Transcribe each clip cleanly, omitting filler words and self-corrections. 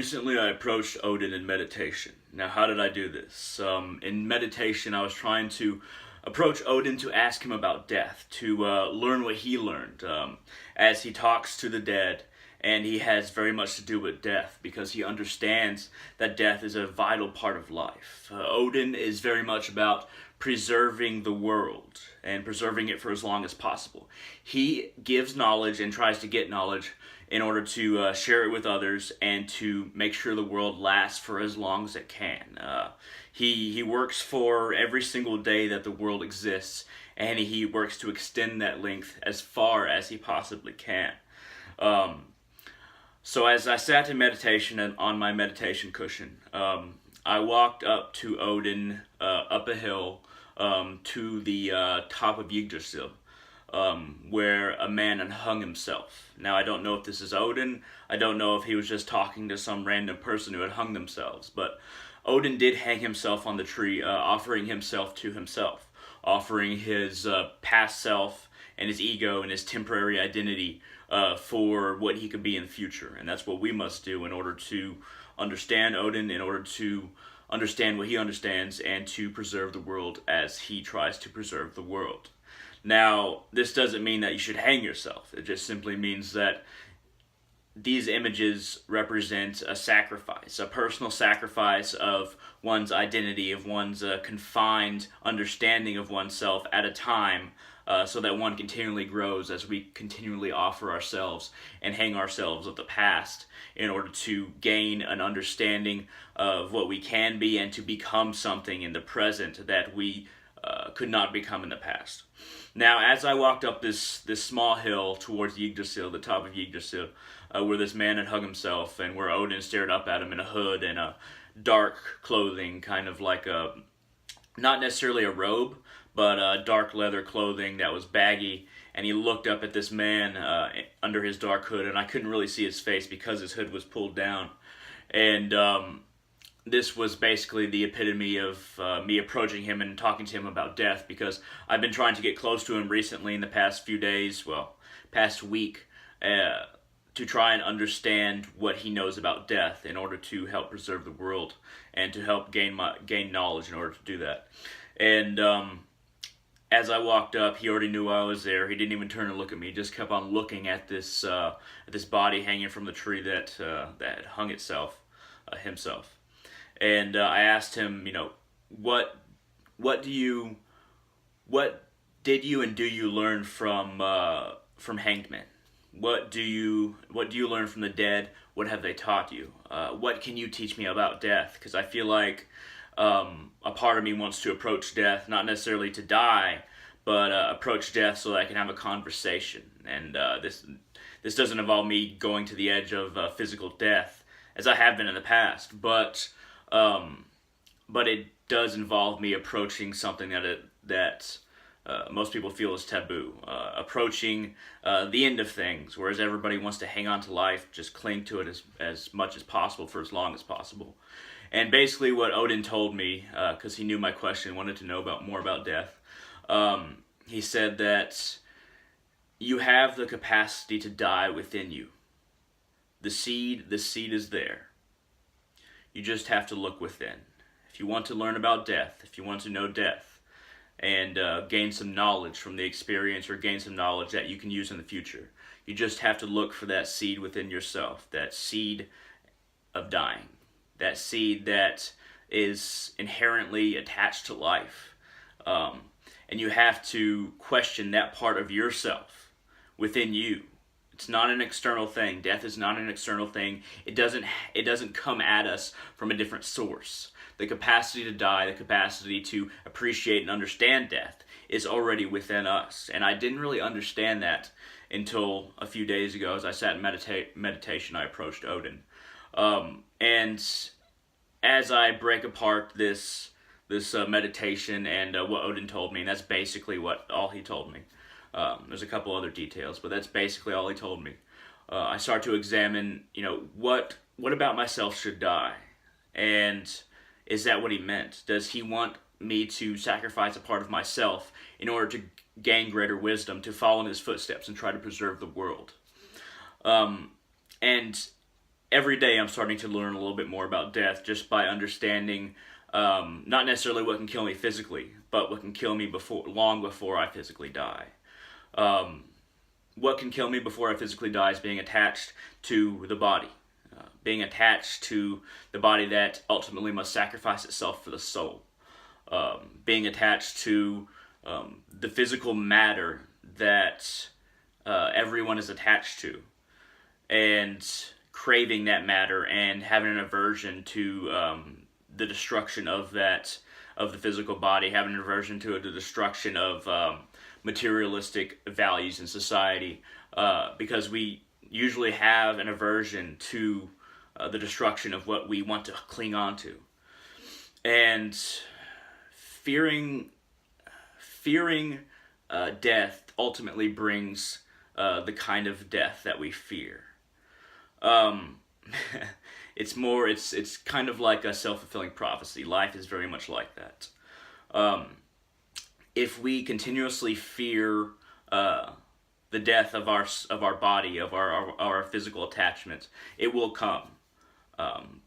Recently, I approached Odin in meditation. Now, how did I do this? In meditation, I was trying to approach Odin to ask him about death, to learn what he learned, as he talks to the dead, and he has very much to do with death because he understands that death is a vital part of life. Odin is very much about preserving the world and preserving it for as long as possible. He gives knowledge and tries to get knowledge in order to share it with others and to make sure the world lasts for as long as it can. He works for every single day that the world exists, and he works to extend that length as far as he possibly can. So as I sat in meditation and on my meditation cushion, I walked up to Odin, up a hill, to the top of Yggdrasil, where a man had hung himself. Now, I don't know if this is Odin. I don't know if he was just talking to some random person who had hung themselves. But Odin did hang himself on the tree, offering himself to himself, offering his past self and his ego and his temporary identity for what he could be in the future. And that's what we must do in order to understand Odin, in order to understand what he understands, and to preserve the world as he tries to preserve the world. Now, this doesn't mean that you should hang yourself. It just simply means that these images represent a sacrifice, a personal sacrifice of one's identity, of one's confined understanding of oneself at a time, so that one continually grows as we continually offer ourselves and hang ourselves of the past in order to gain an understanding of what we can be and to become something in the present that we could not become in the past. Now, as I walked up this small hill towards Yggdrasil, the top of Yggdrasil, where this man had hung himself, and where Odin stared up at him in a hood and a dark clothing, kind of like not necessarily a robe, but dark leather clothing that was baggy, and he looked up at this man under his dark hood, and I couldn't really see his face because his hood was pulled down. And this was basically the epitome of me approaching him and talking to him about death, because I've been trying to get close to him recently in the past few days, past week, to try and understand what he knows about death in order to help preserve the world and to help gain knowledge in order to do that. And as I walked up, he already knew I was there. He didn't even turn and look at me. He just kept on looking at this body hanging from the tree that had hung himself. And I asked him, what did you and do you learn from hanged men? What do you learn from the dead? What have they taught you? What can you teach me about death? Because I feel like a part of me wants to approach death, not necessarily to die, but approach death so that I can have a conversation. And this doesn't involve me going to the edge of physical death, as I have been in the past, but it does involve me approaching something that most people feel is taboo, approaching the end of things, whereas everybody wants to hang on to life, just cling to it as much as possible for as long as possible. And basically what Odin told me, because he knew my question, wanted to know more about death, he said that you have the capacity to die within you. The seed is there. You just have to look within. If you want to learn about death, if you want to know death, and gain some knowledge from the experience, or gain some knowledge that you can use in the future, you just have to look for that seed within yourself, that seed of dying, that seed that is inherently attached to life. And you have to question that part of yourself within you. It's not an external thing. Death is not an external thing. It doesn't come at us from a different source. The capacity to die, the capacity to appreciate and understand death is already within us. And I didn't really understand that until a few days ago. As I sat in meditation, I approached Odin. And as I break apart this meditation and what Odin told me, and that's basically all he told me. There's a couple other details, but that's basically all he told me. I start to examine, what about myself should die? And is that what he meant? Does he want me to sacrifice a part of myself in order to gain greater wisdom, to follow in his footsteps and try to preserve the world? And every day I'm starting to learn a little bit more about death just by understanding not necessarily what can kill me physically, but what can kill me long before I physically die. What can kill me before I physically die is being attached to the body. Being attached to the body that ultimately must sacrifice itself for the soul. Being attached to the physical matter that everyone is attached to. And craving that matter and having an aversion to the destruction of the physical body, having an aversion to the destruction of materialistic values in society, because we usually have an aversion to the destruction of what we want to cling on to. And fearing death ultimately brings the kind of death that we fear. It's kind of like a self-fulfilling prophecy. Life is very much like that. If we continuously fear the death of our body, of our physical attachments, it will come.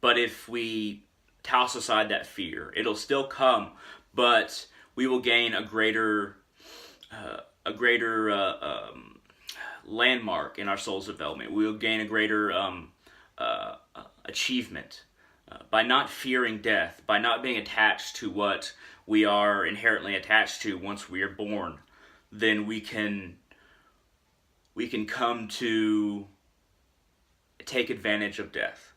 But if we toss aside that fear, it'll still come, but we will gain a greater landmark in our soul's development. We will gain a greater achievement by not fearing death, by not being attached to what we are inherently attached to once we are born. Then we can come to take advantage of death.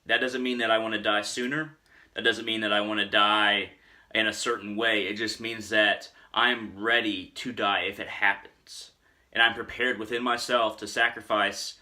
That doesn't mean that I want to die sooner. That doesn't mean that I want to die in a certain way. It just means that I'm ready to die if it happens. And I'm prepared within myself to sacrifice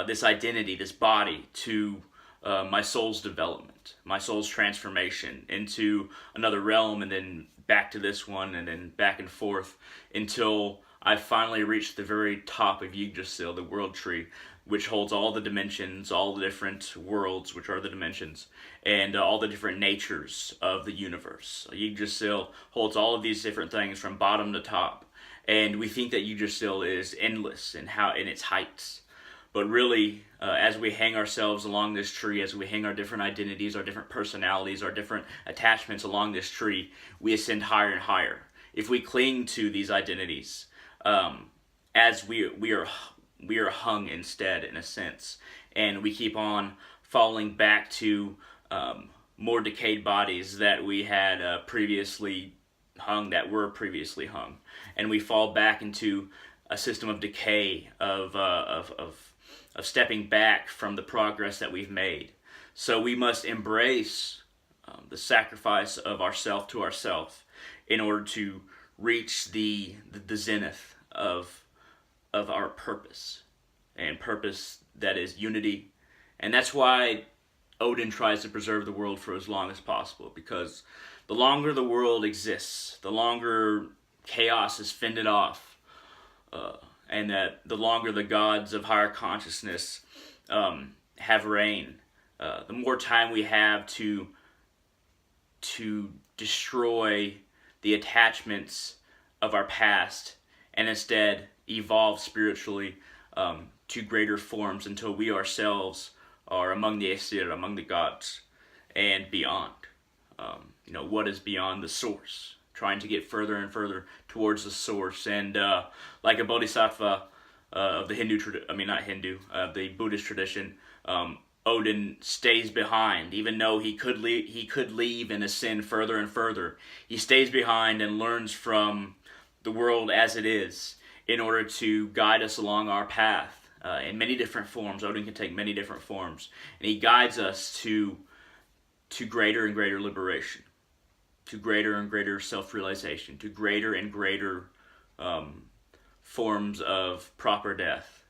this identity, this body, to my soul's development, my soul's transformation into another realm, and then back to this one, and then back and forth until I finally reach the very top of Yggdrasil, the world tree, which holds all the dimensions, all the different worlds, which are the dimensions, and all the different natures of the universe. Yggdrasil holds all of these different things from bottom to top, and we think that Yggdrasil is endless in its heights. But really, as we hang ourselves along this tree, as we hang our different identities, our different personalities, our different attachments along this tree, we ascend higher and higher. If we cling to these identities, as we are hung instead, in a sense, and we keep on falling back to more decayed bodies that we had previously hung, and we fall back into a system of decay, of stepping back from the progress that we've made. So we must embrace the sacrifice of ourself to ourself in order to reach the zenith of our purpose, and purpose that is unity. And that's why Odin tries to preserve the world for as long as possible, because the longer the world exists, the longer chaos is fended off, and that the longer the gods of higher consciousness have reign, the more time we have to destroy the attachments of our past and instead evolve spiritually to greater forms until we ourselves are among the Aesir, among the gods, and beyond. What is beyond the source? Trying to get further and further towards the source. And like a bodhisattva of the the Buddhist tradition, Odin stays behind, even though he could leave and ascend further and further. He stays behind and learns from the world as it is in order to guide us along our path in many different forms. Odin can take many different forms, and he guides us to greater and greater liberation, to greater and greater self-realization, to greater and greater forms of proper death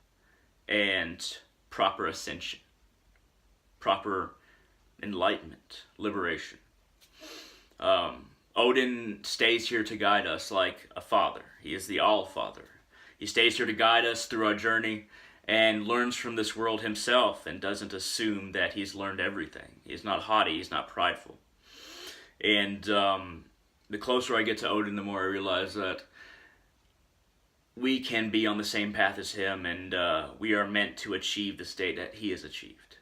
and proper ascension, proper enlightenment, liberation. Odin stays here to guide us like a father. He is the All-Father. He stays here to guide us through our journey and learns from this world himself and doesn't assume that he's learned everything. He's not haughty, he's not prideful. And the closer I get to Odin, the more I realize that we can be on the same path as him, and we are meant to achieve the state that he has achieved.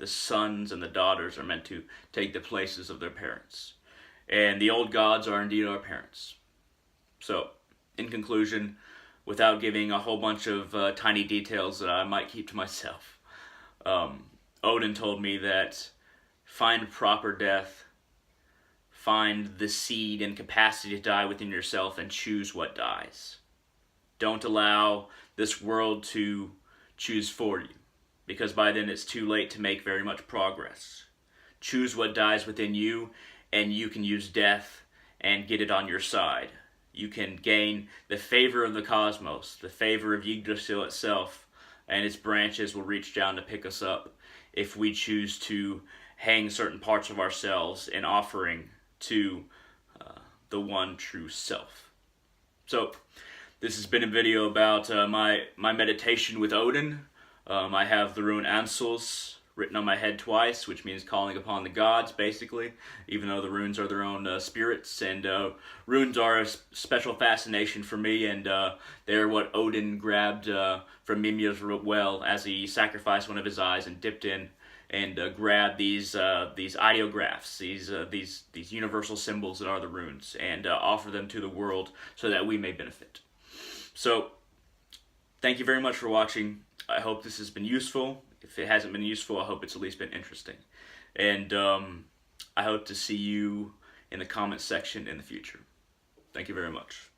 the sons and the daughters are meant to take the places of their parents. And the old gods are indeed our parents. So, in conclusion, without giving a whole bunch of tiny details that I might keep to myself, Odin told me that find proper death, find the seed and capacity to die within yourself, and choose what dies. Don't allow this world to choose for you, because by then it's too late to make very much progress. Choose what dies within you, and you can use death and get it on your side. You can gain the favor of the cosmos, the favor of Yggdrasil itself, and its branches will reach down to pick us up if we choose to hang certain parts of ourselves in offering to the one true self. So, this has been a video about my meditation with Odin. I have the rune Ansels written on my head twice, which means calling upon the gods, basically, even though the runes are their own spirits. And runes are a special fascination for me, and they're what Odin grabbed from Mimir's well as he sacrificed one of his eyes and dipped in and grabbed these ideographs, these universal symbols that are the runes, and offer them to the world so that we may benefit. So, thank you very much for watching. I hope this has been useful. If it hasn't been useful, I hope it's at least been interesting. And I hope to see you in the comments section in the future. Thank you very much.